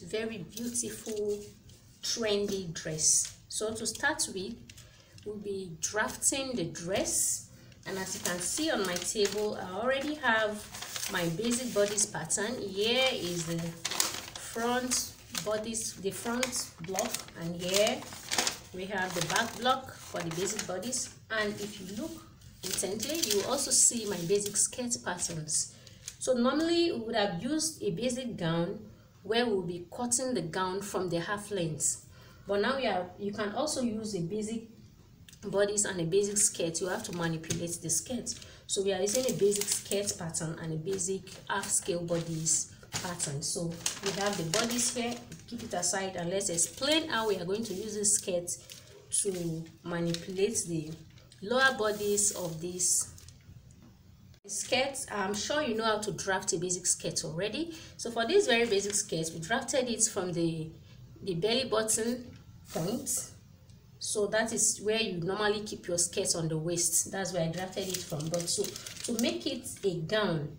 very beautiful trendy dress. So to start with, we'll be drafting the dress, and as you can see on my table, I already have my basic bodice pattern. Here is the front bodice, the front block, and here we have the back block for the basic bodice. And if you look intently, you will also see my basic skirt patterns. So normally we would have used a basic gown where we'll be cutting the gown from the half length, but now you can also use a basic bodice and a basic skirt. You have to manipulate the skirt. So we are using a basic skirt pattern and a basic half scale bodice pattern. So we have the bodice here, keep it aside, and let's explain how we are going to use this skirt to manipulate the lower bodice of this skirt. I'm sure you know how to draft a basic skirt already. So for this very basic skirt, we drafted it from the belly button point. So that is where you normally keep your skirt on the waist. That's where I drafted it from. But so to make it a gown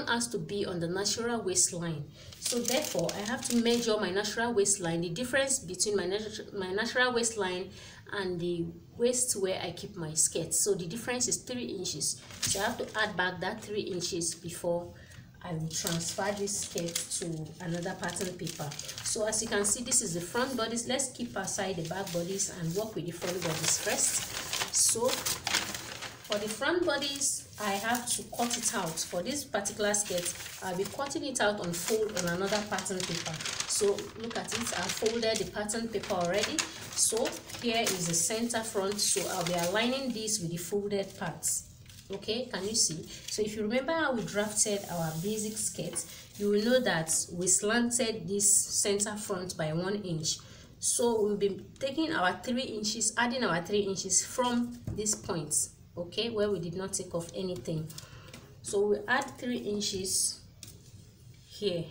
has to be on the natural waistline. So therefore I have to measure my natural waistline, the difference between my natural waistline and the waist where I keep my skirt. So the difference is 3 inches. So I have to add back that 3 inches before I will transfer this skirt to another pattern paper. So as you can see, this is the front bodice. Let's keep aside the back bodice and work with the front bodice first. So for the front bodice, I have to cut it out. For this particular skirt, I'll be cutting it out on fold on another pattern paper. So look at it, I folded the pattern paper already. So here is the center front, so I'll be aligning this with the folded parts. Okay, can you see? So if you remember how we drafted our basic skirt, you will know that we slanted this center front by 1 inch. So we'll be taking our 3 inches, adding our 3 inches from this point, okay, where we did not take off anything. So we add 3 inches here.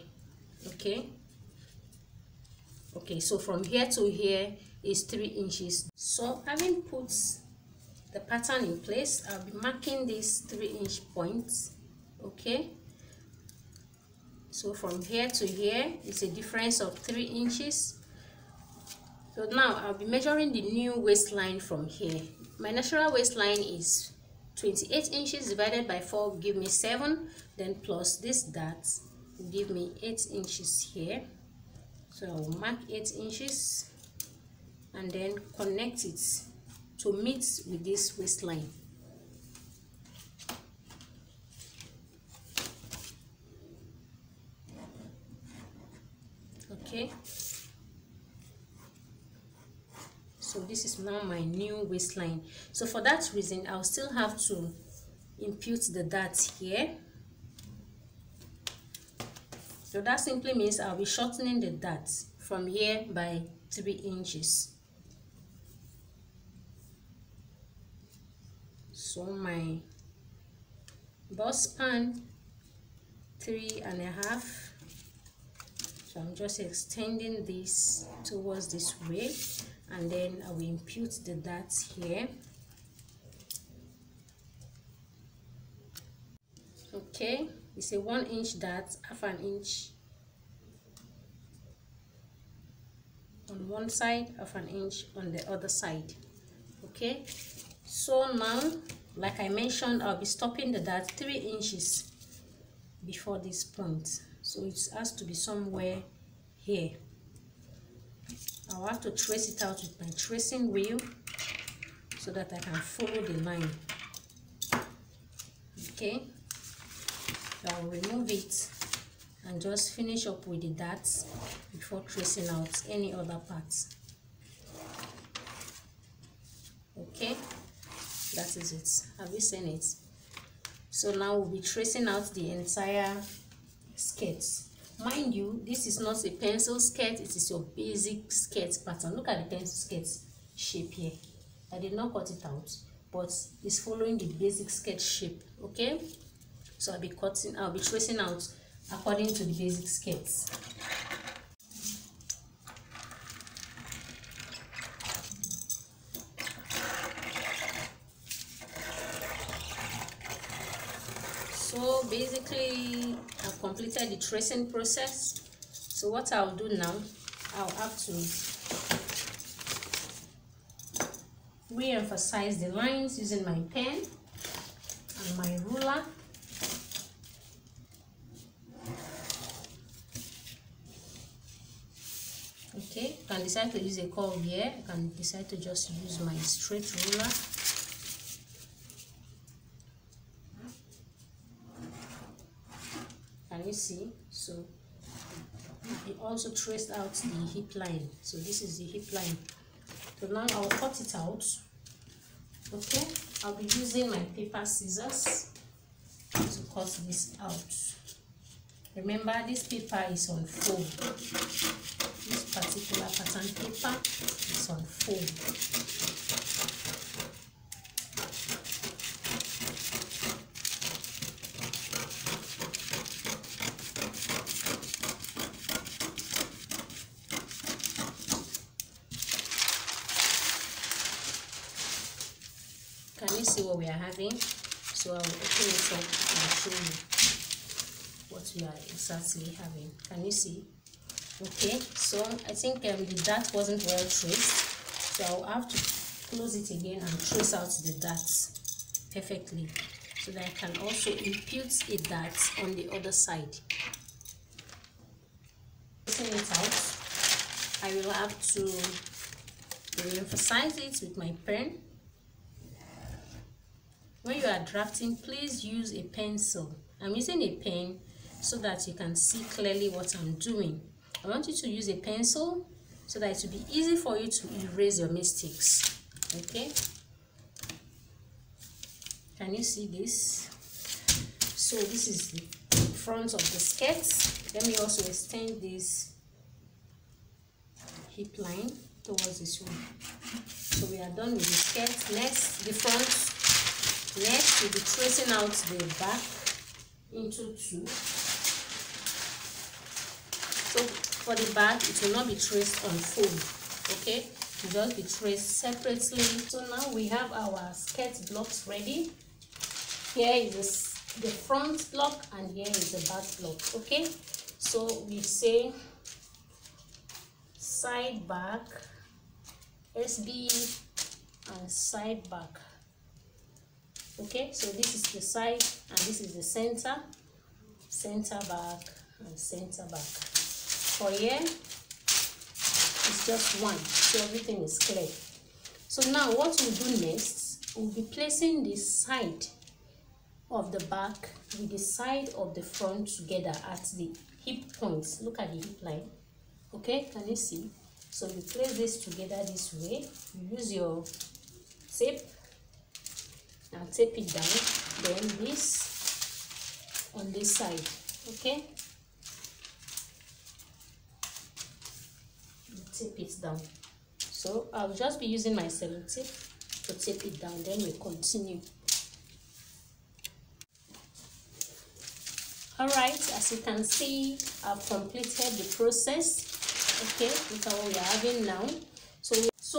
Okay, so from here to here is 3 inches. So having put the pattern in place, I'll be marking this 3-inch point. Okay, so from here to here is a difference of 3 inches. So now I'll be measuring the new waistline from here. My natural waistline is 28 inches divided by 4 will give me 7, then plus this dot will give me 8 inches here. So I will mark 8 inches and then connect it to meet with this waistline. Okay, so this is now my new waistline. So for that reason, I'll still have to impute the dart here. So that simply means I'll be shortening the dart from here by 3 inches. So my bust span 3.5. So I'm just extending this towards this way, and then I will impute the dots here. Okay, it's a 1 inch dot, half an inch on one side, half an inch on the other side. Okay, so now, like I mentioned, I'll be stopping the dart 3 inches before this point. So it has to be somewhere here. I'll have to trace it out with my tracing wheel so that I can follow the line. Okay, so I'll remove it and just finish up with the darts before tracing out any other parts. Okay, that is it. Have you seen it? So now we'll be tracing out the entire skirt. Mind you, this is not a pencil skirt, it is your basic skirt pattern. Look at the pencil skirt shape here. I did not cut it out, but it's following the basic skirt shape. Okay, so I'll be tracing out according to the basic skirts. So basically I've completed the tracing process. So what I'll do now, I'll have to re-emphasize the lines using my pen and my ruler. Okay, you can decide to use a cowl here. You can decide to just use my straight ruler. Can you see? So it also traced out the hip line. So this is the hip line. So now I'll cut it out. Okay, I'll be using my paper scissors to cut this out. Remember, this paper is on fold. This particular pattern paper is on fold. Can you see what we are having? So I'll open it up and show you what we are exactly having. Can you see? Okay, so I think the dart wasn't well traced, so I'll have to close it again and trace out the darts perfectly so that I can also impute a dart on the other side. Tracing it out, I will have to re-emphasize it with my pen. When you are drafting, please use a pencil. I'm using a pen so that you can see clearly what I'm doing. I want you to use a pencil so that it will be easy for you to erase your mistakes. Okay? Can you see this? So this is the front of the skirt. Let me also extend this hip line towards this one. So we are done with the skirt. Next, the front. Next, we'll be tracing out the back into two. So for the back, it will not be traced on fold, okay? It will just be traced separately. So now we have our skirt blocks ready. Here is the front block and here is the back block, okay? So we say side back, SB and side back. Okay, so this is the side and this is the center back and center back. For here, it's just one, so everything is clear. So now what we'll do next, we'll be placing the side of the back with the side of the front together at the hip points. Look at the hip line. Okay, can you see? So you place this together this way. You use your tape and tape it down, then this on this side. Okay, tape it down. So I'll just be using my sellotape to tape it down, then we continue. All right, as you can see, I've completed the process. Okay, look at what we are having now. So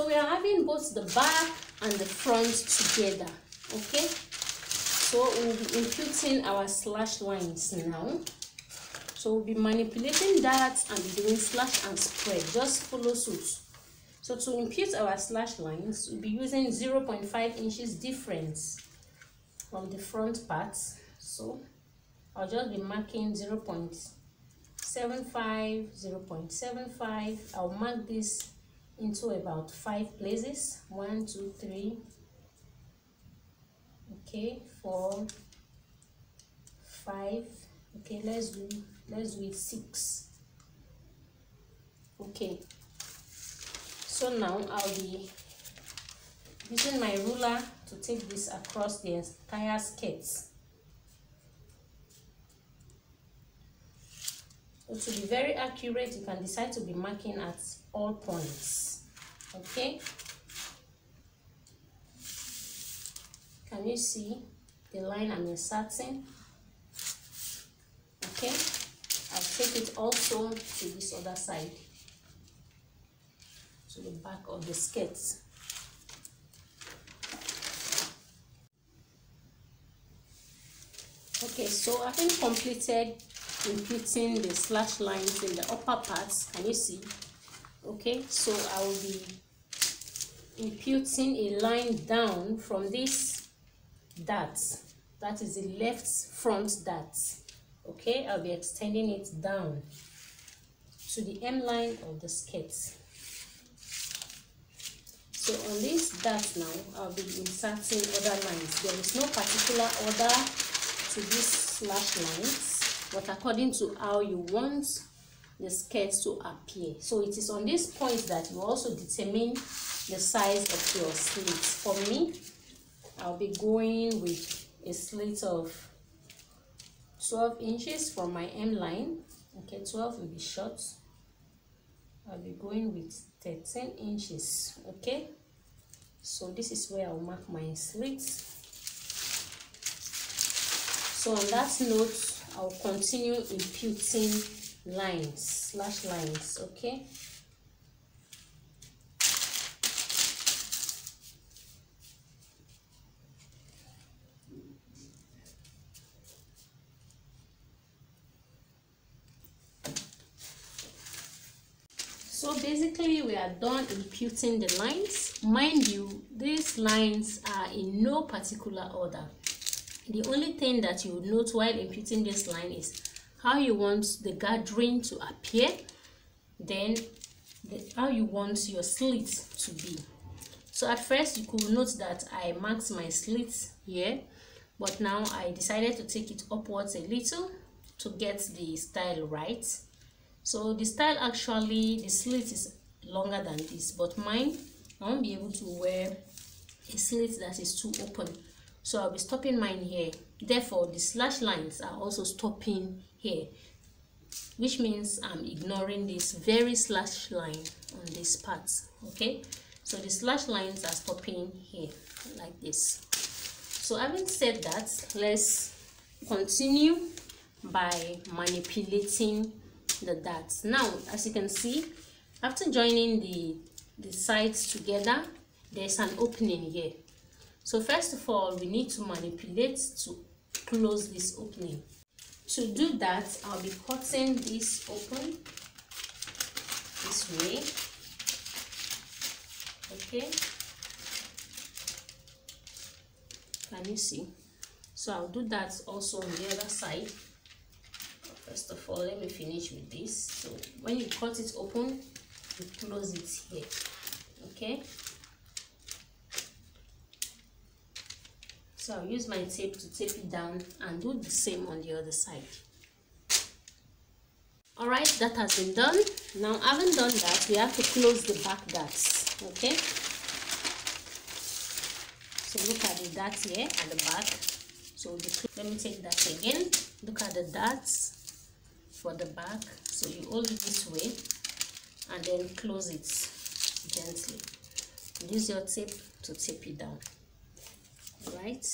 we are having both the back and the front together. Okay, so we'll be imputing our slash lines now. So we'll be manipulating that and be doing slash and spread. Just follow suit. So to impute our slash lines, we'll be using 0.5 inches difference from the front part. So I'll just be marking 0.75, 0.75. I'll mark this into about 5 places. 1, 2, 3. Okay, 4, 5. Okay, let's do it 6. Okay, so now I'll be using my ruler to take this across the entire skirt. So to be very accurate, you can decide to be marking at all points. Okay, can you see the line I'm inserting? Okay, I'll take it also to this other side, to the back of the skirt. Okay, so having completed imputing the slash lines in the upper parts. Can you see? Okay, so I will be imputing a line down from this dart, that is the left front dart. Okay, I'll be extending it down to the hemline of the skirt. So on this dart now, I'll be inserting other lines. There is no particular order to these slash lines, but according to how you want the skirt to appear. So it is on this point that you also determine the size of your slit. For me, I'll be going with a slit of 12 inches from my hemline. Okay, 12 will be short. I'll be going with 13 inches. Okay, so this is where I'll mark my slit. So on that note, I'll continue imputing lines, slash lines. Okay, so basically we are done imputing the lines. Mind you, these lines are in no particular order. The only thing that you note while imputing this line is how you want the gathering to appear, then how you want your slit to be. So at first you could note that I marked my slit here, but now I decided to take it upwards a little to get the style right. So the style, actually the slit is longer than this, but mine, I won't be able to wear a slit that is too open, so I'll be stopping mine here. Therefore the slash lines are also stopping here, which means I'm ignoring this very slash line on this part. Okay, so the slash lines are stopping here like this. So having said that, let's continue by manipulating the darts. Now as you can see, after joining the sides together, there's an opening here. So first of all, we need to manipulate to close this opening. To do that, I'll be cutting this open this way. Okay, can you see? So I'll do that also on the other side. First of all, let me finish with this. So when you cut it open, you close it here. Okay, so I'll use my tape to tape it down and do the same on the other side. All right, that has been done. Now having done that, we have to close the back darts. Okay, so look at the darts here at the back. So let me take that again. Look at the darts for the back. So you hold it this way and then close it gently. Use your tape to tape it down. Right,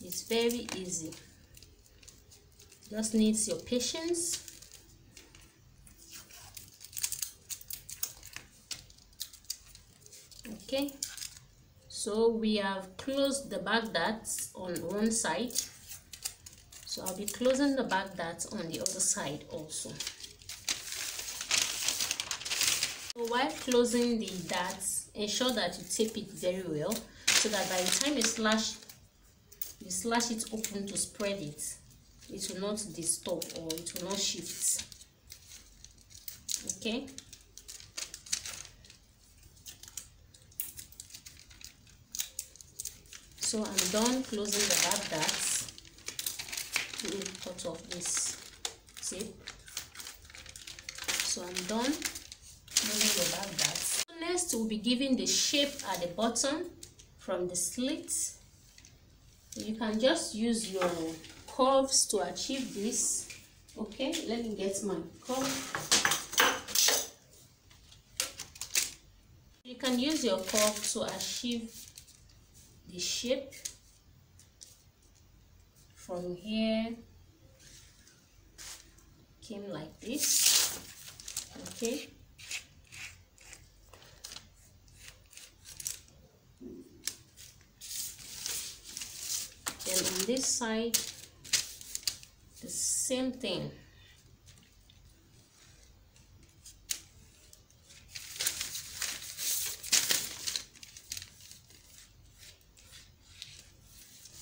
it's very easy, just needs your patience. Okay, so we have closed the back darts on one side, so I'll be closing the back darts on the other side also. So while closing the darts, ensure that you tape it very well, so that by the time you slash it open to spread it, it will not disturb or it will not shift. Okay, so I'm done closing the back darts. Let me cut off this tape. So I'm done closing the back darts. Next, we'll be giving the shape at the bottom from the slits. You can just use your curves to achieve this. Okay, let me get my curve. You can use your curve to achieve the shape from here. Came like this. Okay, then on this side the same thing.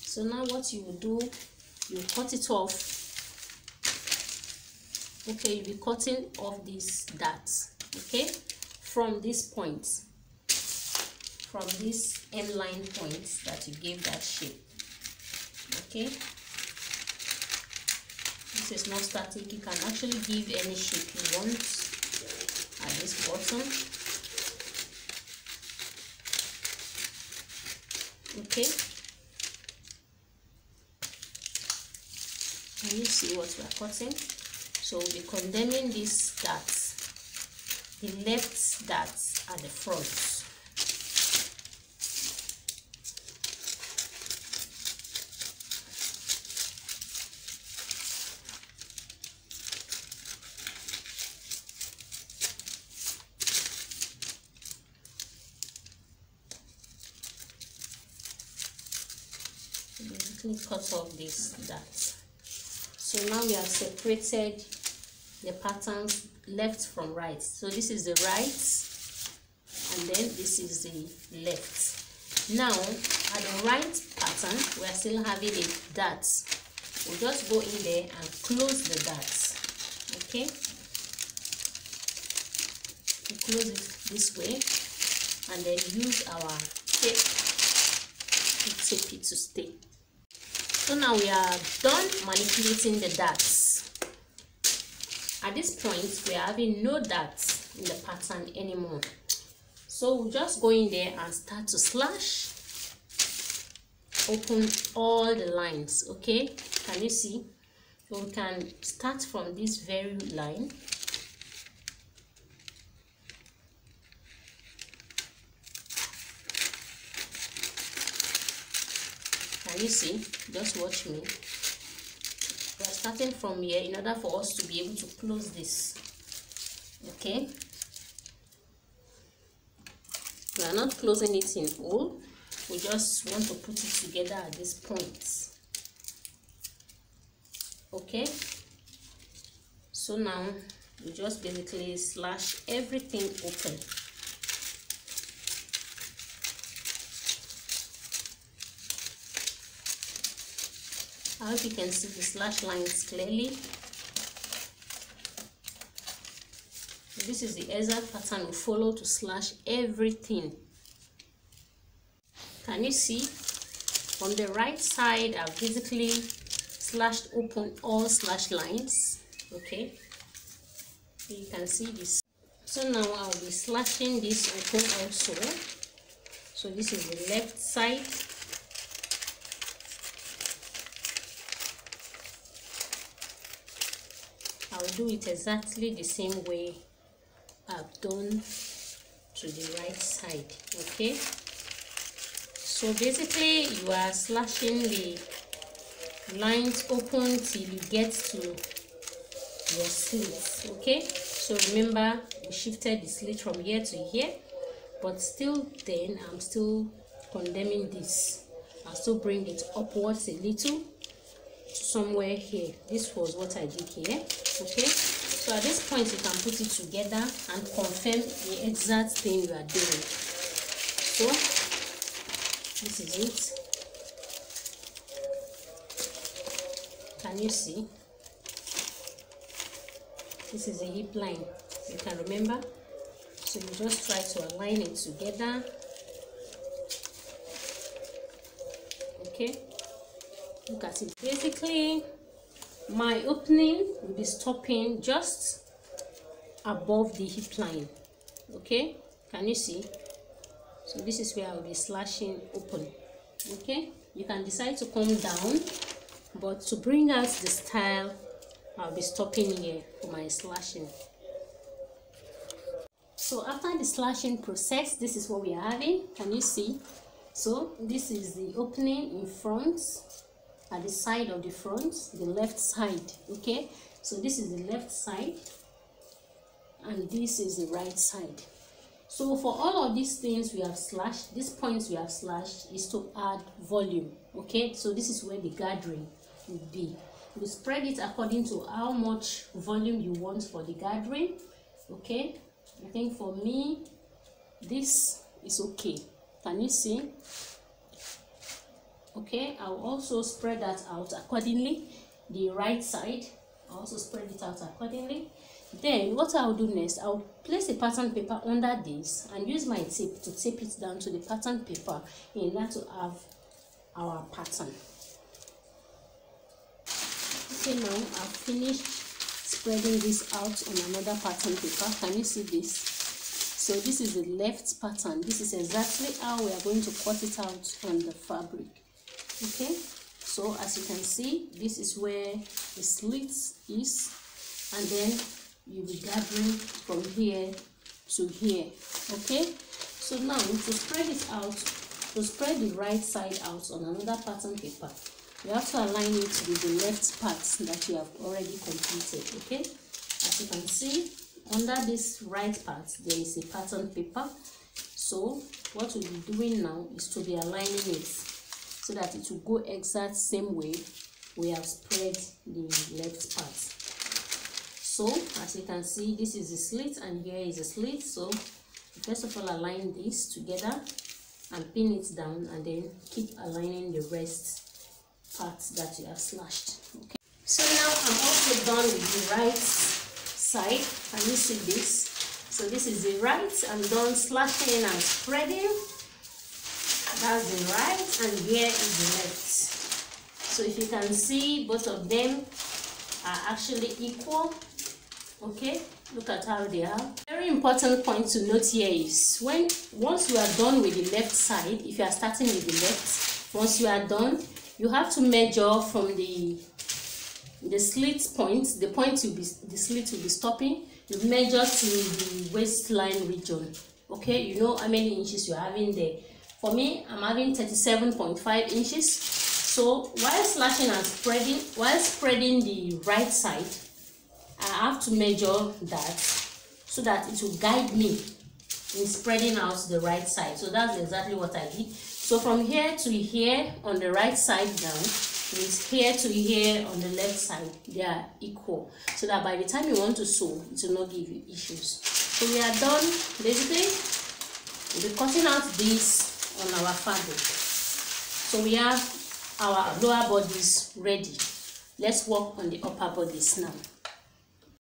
So now what you will do, you cut it off. Okay, you'll be cutting off these darts, okay, from this point, from this M-line point that you gave that shape. Okay, this is not static. You can actually give any shape you want at this bottom. Okay, can you see what we are cutting? So we'll be condemning these darts, the left darts at the front. Basically cut off these darts. So now we have separated the patterns left from right. So this is the right and then this is the left. Now at the right pattern we are still having a dart. We'll just go in there and close the darts. Okay, we close it this way and then use our tape to tape it to stay. So now we are done manipulating the darts. At this point we are having no darts in the pattern anymore. So we'll just go in there and start to slash, open all the lines. Okay, can you see? So we can start from this very line. Can you see? Just watch me. We are starting from here in order for us to be able to close this. Okay, we are not closing it in all, we just want to put it together at this point. Okay, so now we just basically slash everything open. I hope you can see the slash lines clearly. This is the exact pattern we follow to slash everything. Can you see? On the right side I've basically slashed open all slash lines. Okay, so you can see this. So now I'll be slashing this open also. So this is the left side. I'll do it exactly the same way I've done to the right side. Okay, so basically you are slashing the lines open till you get to your slits. Okay, so remember we shifted the slit from here to here, but still then I'm still condemning this. I'll still bring it upwards a little to somewhere here. This was what I did here. Okay, so at this point you can put it together and confirm the exact thing you are doing. So this is it. Can you see? This is a hip line, you can remember. So you just try to align it together. Okay, look at it. Basically my opening will be stopping just above the hip line. Okay, can you see? So this is where I'll be slashing open. Okay, you can decide to come down, but to bring out the style I'll be stopping here for my slashing. So after the slashing process, this is what we are having. Can you see? So this is the opening in front, at the side of the front, the left side. Okay, so this is the left side and this is the right side. So for all of these things we have slashed, these points we have slashed is to add volume. Okay, so this is where the gathering will be. You spread it according to how much volume you want for the gathering. Okay, I think for me this is okay. Can you see? Okay, I'll also spread that out accordingly. The right side, I'll also spread it out accordingly. Then what I'll do next, I'll place a pattern paper under this and use my tape to tape it down to the pattern paper in order to have our pattern. Okay, now I've finished spreading this out on another pattern paper. Can you see this? So this is the left pattern. This is exactly how we are going to cut it out on the fabric. Okay, so as you can see, this is where the slits is, and then you'll be gathering from here to here. Okay, so now to spread it out, to spread the right side out on another pattern paper, you have to align it with the left part that you have already completed. Okay, as you can see, under this right part there is a pattern paper. So what we'll be doing now is to be aligning it so that it will go exact same way we have spread the left part. So as you can see, this is a slit and here is a slit. So first of all, align this together and pin it down, and then keep aligning the rest parts that you have slashed. Okay, so now I'm also done with the right side. Can you see this? So this is the right. I'm done slashing and spreading. That's the right, and here is the left. So if you can see, both of them are actually equal. Okay, look at how they are. Very important point to note here is once you are done with the left side, if you are starting with the left, once you are done, you have to measure from the slit point, the point the slit will be stopping. You measure to the waistline region. Okay, you know how many inches you're having there. For me, I'm having 37.5 inches. So while slashing and spreading, while spreading the right side, I have to measure that so that it will guide me in spreading out the right side. So that's exactly what I did. So from here to here on the right side down, means here to here on the left side, they are equal, so that by the time you want to sew, it will not give you issues. So we are done. Basically, we'll be cutting out this on our fabric. So we have our lower bodies ready. Let's work on the upper bodies now.